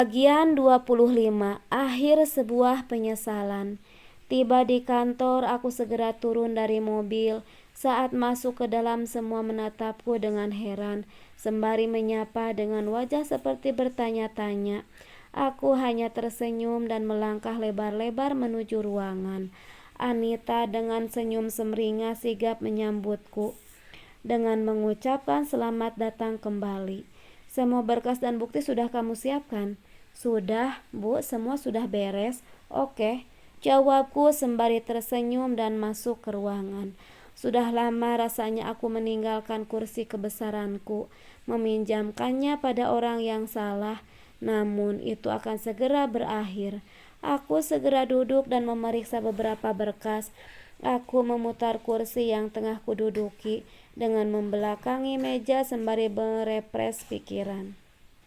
Bagian 25. Akhir sebuah penyesalan. Tiba di kantor, aku segera turun dari mobil. Saat masuk ke dalam, semua menatapku dengan heran, sembari menyapa dengan wajah seperti bertanya-tanya. Aku hanya tersenyum dan melangkah lebar-lebar menuju ruangan. Anita dengan senyum semringah sigap menyambutku dengan mengucapkan selamat datang kembali. Semua berkas dan bukti sudah kamu siapkan? Sudah, Bu, semua sudah beres. Oke, jawabku sembari tersenyum dan masuk ke ruangan. Sudah lama rasanya aku meninggalkan kursi kebesaranku, meminjamkannya pada orang yang salah, namun itu akan segera berakhir. Aku segera duduk dan memeriksa beberapa berkas. Aku memutar kursi yang tengah kududuki dengan membelakangi meja sembari merepres pikiran.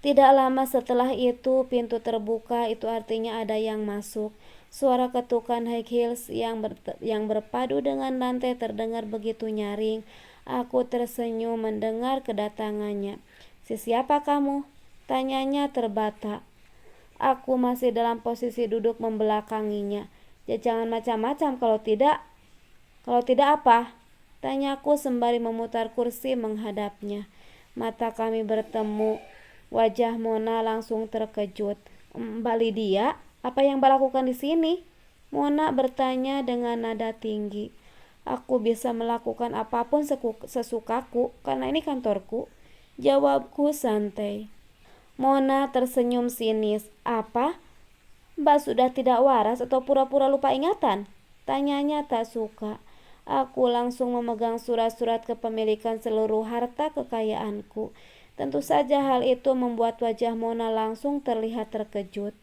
Tidak lama setelah itu, pintu terbuka, itu artinya ada yang masuk. Suara ketukan high heels yang berpadu dengan lantai terdengar begitu nyaring. Aku tersenyum mendengar kedatangannya. Siapa kamu? Tanyanya terbata. Aku masih dalam posisi duduk membelakanginya. Ya jangan macam-macam, kalau tidak apa? Tanyaku sembari memutar kursi menghadapnya. Mata kami bertemu. Wajah Mona langsung terkejut. Mbak Lydia, apa yang Mbak lakukan di sini? Mona bertanya dengan nada tinggi. Aku bisa melakukan apapun sesukaku karena ini kantorku. Jawabku santai. Mona tersenyum sinis. Apa? Mbak sudah tidak waras atau pura-pura lupa ingatan? Tanyanya tak suka. Aku langsung memegang surat-surat kepemilikan seluruh harta kekayaanku. Tentu saja hal itu membuat wajah Mona langsung terlihat terkejut.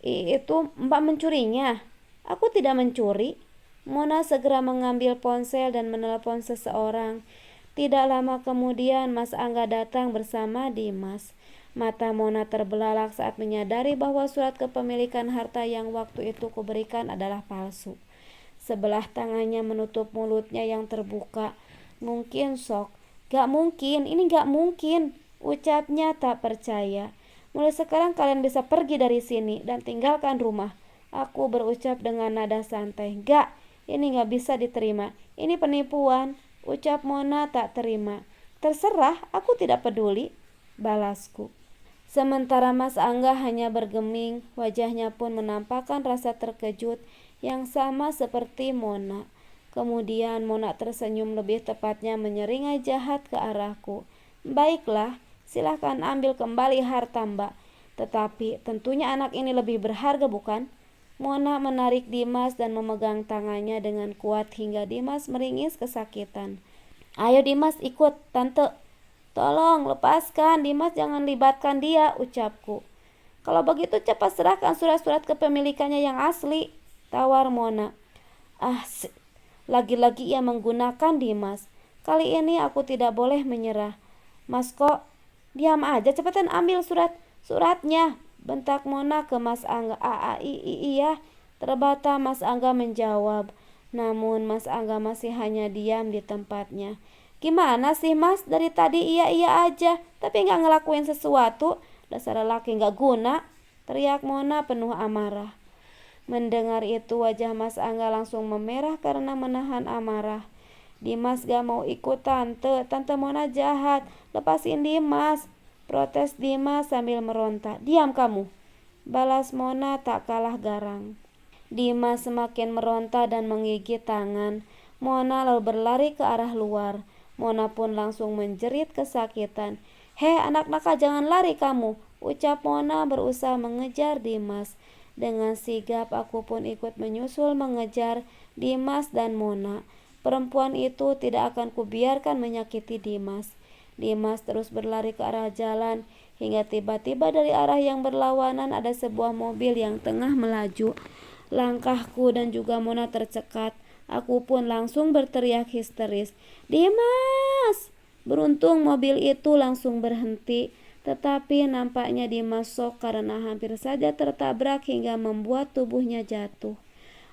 Itu Mbak mencurinya? Aku tidak mencuri. Mona segera mengambil ponsel dan menelepon seseorang. Tidak lama kemudian Mas Angga datang bersama Dimas. Mata Mona terbelalak saat menyadari bahwa surat kepemilikan harta yang waktu itu kuberikan adalah palsu. Sebelah tangannya menutup mulutnya yang terbuka. Mungkin shock. Gak mungkin, ini gak mungkin, ucapnya tak percaya. Mulai sekarang kalian bisa pergi dari sini dan tinggalkan rumah. Aku berucap dengan nada santai. Gak, ini gak bisa diterima. Ini penipuan, ucap Mona tak terima. Terserah, aku tidak peduli, balasku. Sementara Mas Angga hanya bergeming, wajahnya pun menampakkan rasa terkejut yang sama seperti Mona. Kemudian Mona tersenyum, lebih tepatnya menyeringai jahat ke arahku. Baiklah, silahkan ambil kembali harta Mbak. Tetapi tentunya anak ini lebih berharga, bukan? Mona menarik Dimas dan memegang tangannya dengan kuat hingga Dimas meringis kesakitan. Ayo Dimas, ikut tante. Tolong lepaskan, Dimas, jangan libatkan dia, ucapku. Kalau begitu cepat serahkan surat-surat kepemilikannya yang asli, tawar Mona. Lagi-lagi ia menggunakan Dimas. Kali ini aku tidak boleh menyerah. Mas kok diam aja, cepetan ambil suratnya, bentak Mona ke Mas Angga. Iya, terbata Mas Angga menjawab. Namun Mas Angga masih hanya diam di tempatnya. Gimana sih Mas, dari tadi iya aja tapi gak ngelakuin sesuatu. Dasar lelaki gak guna, teriak Mona penuh amarah. Mendengar itu wajah Mas Angga langsung memerah karena menahan amarah. Dimas gak mau ikut tante Mona jahat, lepasin Dimas, protes Dimas sambil meronta. Diam kamu, balas Mona tak kalah garang. Dimas semakin meronta dan menggigit tangan. Mona lalu berlari ke arah luar. Mona pun langsung menjerit kesakitan. Hei anak nakal, jangan lari kamu, ucap Mona berusaha mengejar Dimas. Dengan sigap aku pun ikut menyusul mengejar Dimas dan Mona. Perempuan itu tidak akan kubiarkan menyakiti Dimas. Dimas terus berlari ke arah jalan hingga tiba-tiba dari arah yang berlawanan ada sebuah mobil yang tengah melaju. Langkahku dan juga Mona tercekat. Aku pun langsung berteriak histeris, Dimas! Beruntung mobil itu langsung berhenti, tetapi nampaknya Dimas shock karena hampir saja tertabrak hingga membuat tubuhnya jatuh.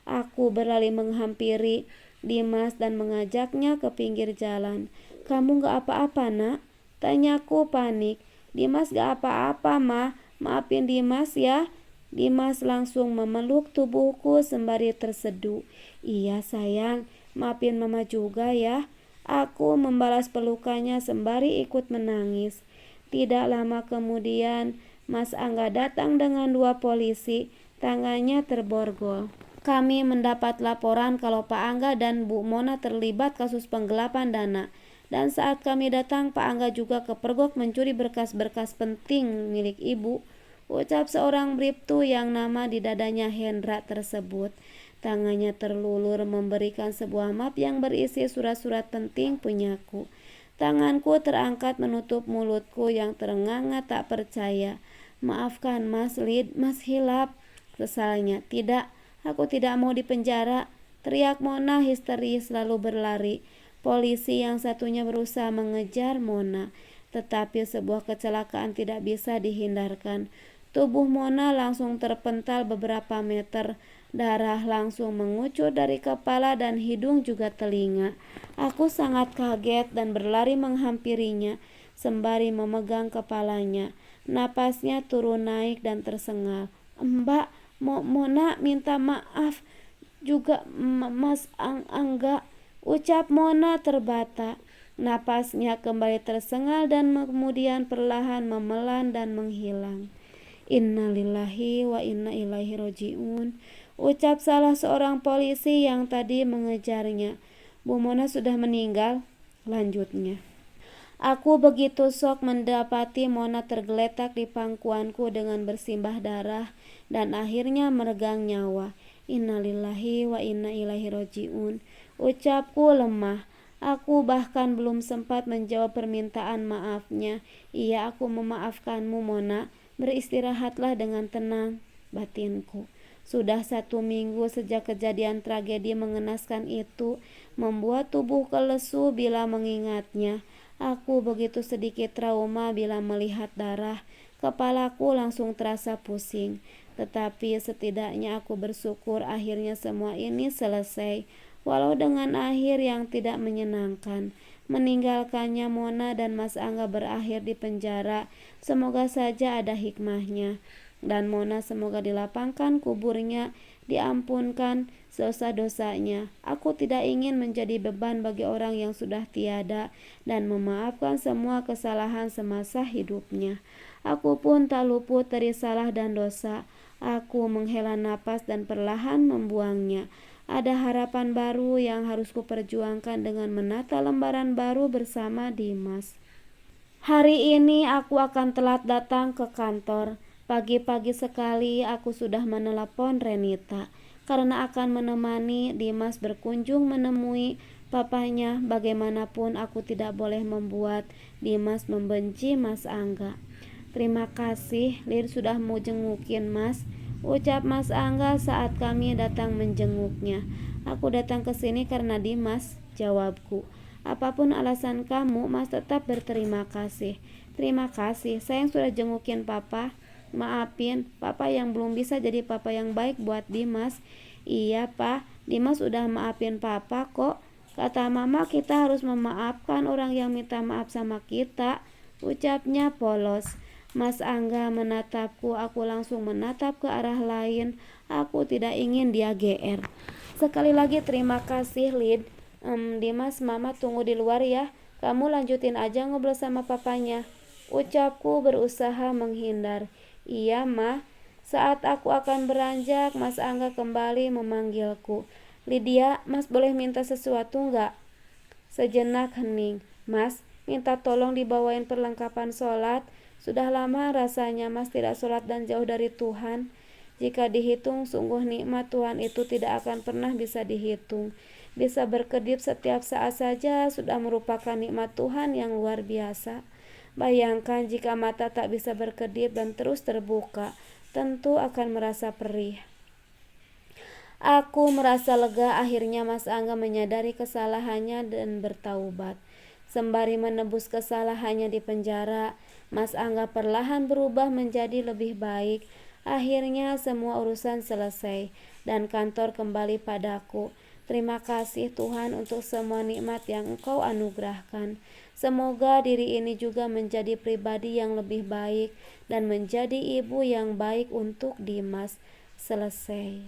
Aku berlari menghampiri Dimas dan mengajaknya ke pinggir jalan. Kamu gak apa-apa nak? Tanyaku panik. Dimas gak apa-apa mah, Maafin Dimas ya. Dimas langsung memeluk tubuhku sembari terseduh. Iya sayang, maafin mama juga ya. Aku membalas pelukannya sembari ikut menangis. Tidak lama kemudian, Mas Angga datang dengan 2 polisi, tangannya terborgol. Kami mendapat laporan kalau Pak Angga dan Bu Mona terlibat kasus penggelapan dana. Dan saat kami datang, Pak Angga juga kepergok mencuri berkas-berkas penting milik ibu. Ucap seorang bribtu yang nama di dadanya Hendra tersebut. Tangannya terlulur memberikan sebuah map yang berisi surat-surat penting punyaku. Tanganku terangkat menutup mulutku yang terenganga tak percaya. Maafkan Mas Lid, Mas hilap. Sesalnya, tidak, aku tidak mau dipenjara. Teriak Mona histeris lalu berlari. Polisi yang satunya berusaha mengejar Mona, tetapi sebuah kecelakaan tidak bisa dihindarkan. Tubuh Mona langsung terpental beberapa meter. Darah langsung mengucur dari kepala dan hidung juga telinga. Aku sangat kaget dan berlari menghampirinya sembari memegang kepalanya. Napasnya turun naik dan tersengal. Mbak, Mona minta maaf juga Mas Angga, ucap Mona terbata. Napasnya kembali tersengal dan kemudian perlahan memelan dan menghilang. Innalillahi wa inna ilaihi roji'un, ucap salah seorang polisi yang tadi mengejarnya. Bu Mona sudah meninggal, lanjutnya. Aku begitu shock mendapati Mona tergeletak di pangkuanku dengan bersimbah darah dan akhirnya meregang nyawa. Innalillahi wa inna ilaihi roji'un, ucapku lemah. Aku bahkan belum sempat menjawab permintaan maafnya. Iya, aku memaafkanmu Mona. Beristirahatlah dengan tenang, batinku. Sudah 1 minggu sejak kejadian tragedi mengenaskan itu, membuat tubuhku lesu bila mengingatnya. Aku begitu sedikit trauma bila melihat darah. Kepalaku langsung terasa pusing. Tetapi setidaknya aku bersyukur akhirnya semua ini selesai, walau dengan akhir yang tidak menyenangkan. Meninggalkannya Mona dan Mas Angga berakhir di penjara. Semoga saja ada hikmahnya. Dan Mona semoga dilapangkan kuburnya, diampunkan dosa-dosanya. Aku tidak ingin menjadi beban bagi orang yang sudah tiada dan memaafkan semua kesalahan semasa hidupnya. Aku pun tak luput dari salah dan dosa. Aku menghela napas dan perlahan membuangnya. Ada harapan baru yang harus kuperjuangkan dengan menata lembaran baru bersama Dimas. Hari ini aku akan telat datang ke kantor. Pagi-pagi sekali aku sudah menelepon Renita karena akan menemani Dimas berkunjung menemui papanya. Bagaimanapun aku tidak boleh membuat Dimas membenci Mas Angga. Terima kasih Lid sudah mau jengukin Mas, ucap Mas Angga saat kami datang menjenguknya. Aku datang ke sini karena Dimas, jawabku. Apapun alasan kamu, Mas tetap berterima kasih. Terima kasih, saya yang sudah jengukin Papa. Maafin, Papa yang belum bisa jadi Papa yang baik buat Dimas. Iya, Pak, Dimas udah maafin Papa kok. Kata Mama kita harus memaafkan orang yang minta maaf sama kita, ucapnya polos. Mas Angga menatapku, aku langsung menatap ke arah lain. Aku tidak ingin dia GR. Sekali lagi terima kasih Lid. Dimas, Mama tunggu di luar ya. Kamu lanjutin aja ngobrol sama papanya, ucapku berusaha menghindar. Iya, Ma. Saat aku akan beranjak, Mas Angga kembali memanggilku. Lydia, Mas boleh minta sesuatu enggak? Sejenak hening. Mas, minta tolong dibawain perlengkapan sholat. Sudah lama rasanya Mas tidak sholat dan jauh dari Tuhan. Jika dihitung, sungguh nikmat Tuhan itu tidak akan pernah bisa dihitung. Bisa berkedip setiap saat saja sudah merupakan nikmat Tuhan yang luar biasa. Bayangkan jika mata tak bisa berkedip dan terus terbuka, tentu akan merasa perih. Aku merasa lega akhirnya Mas Angga menyadari kesalahannya dan bertaubat. Sembari menebus kesalahannya di penjara, Mas Angga perlahan berubah menjadi lebih baik. Akhirnya semua urusan selesai dan kantor kembali padaku. Terima kasih Tuhan untuk semua nikmat yang Engkau anugerahkan. Semoga diri ini juga menjadi pribadi yang lebih baik dan menjadi ibu yang baik untuk Dimas. Selesai.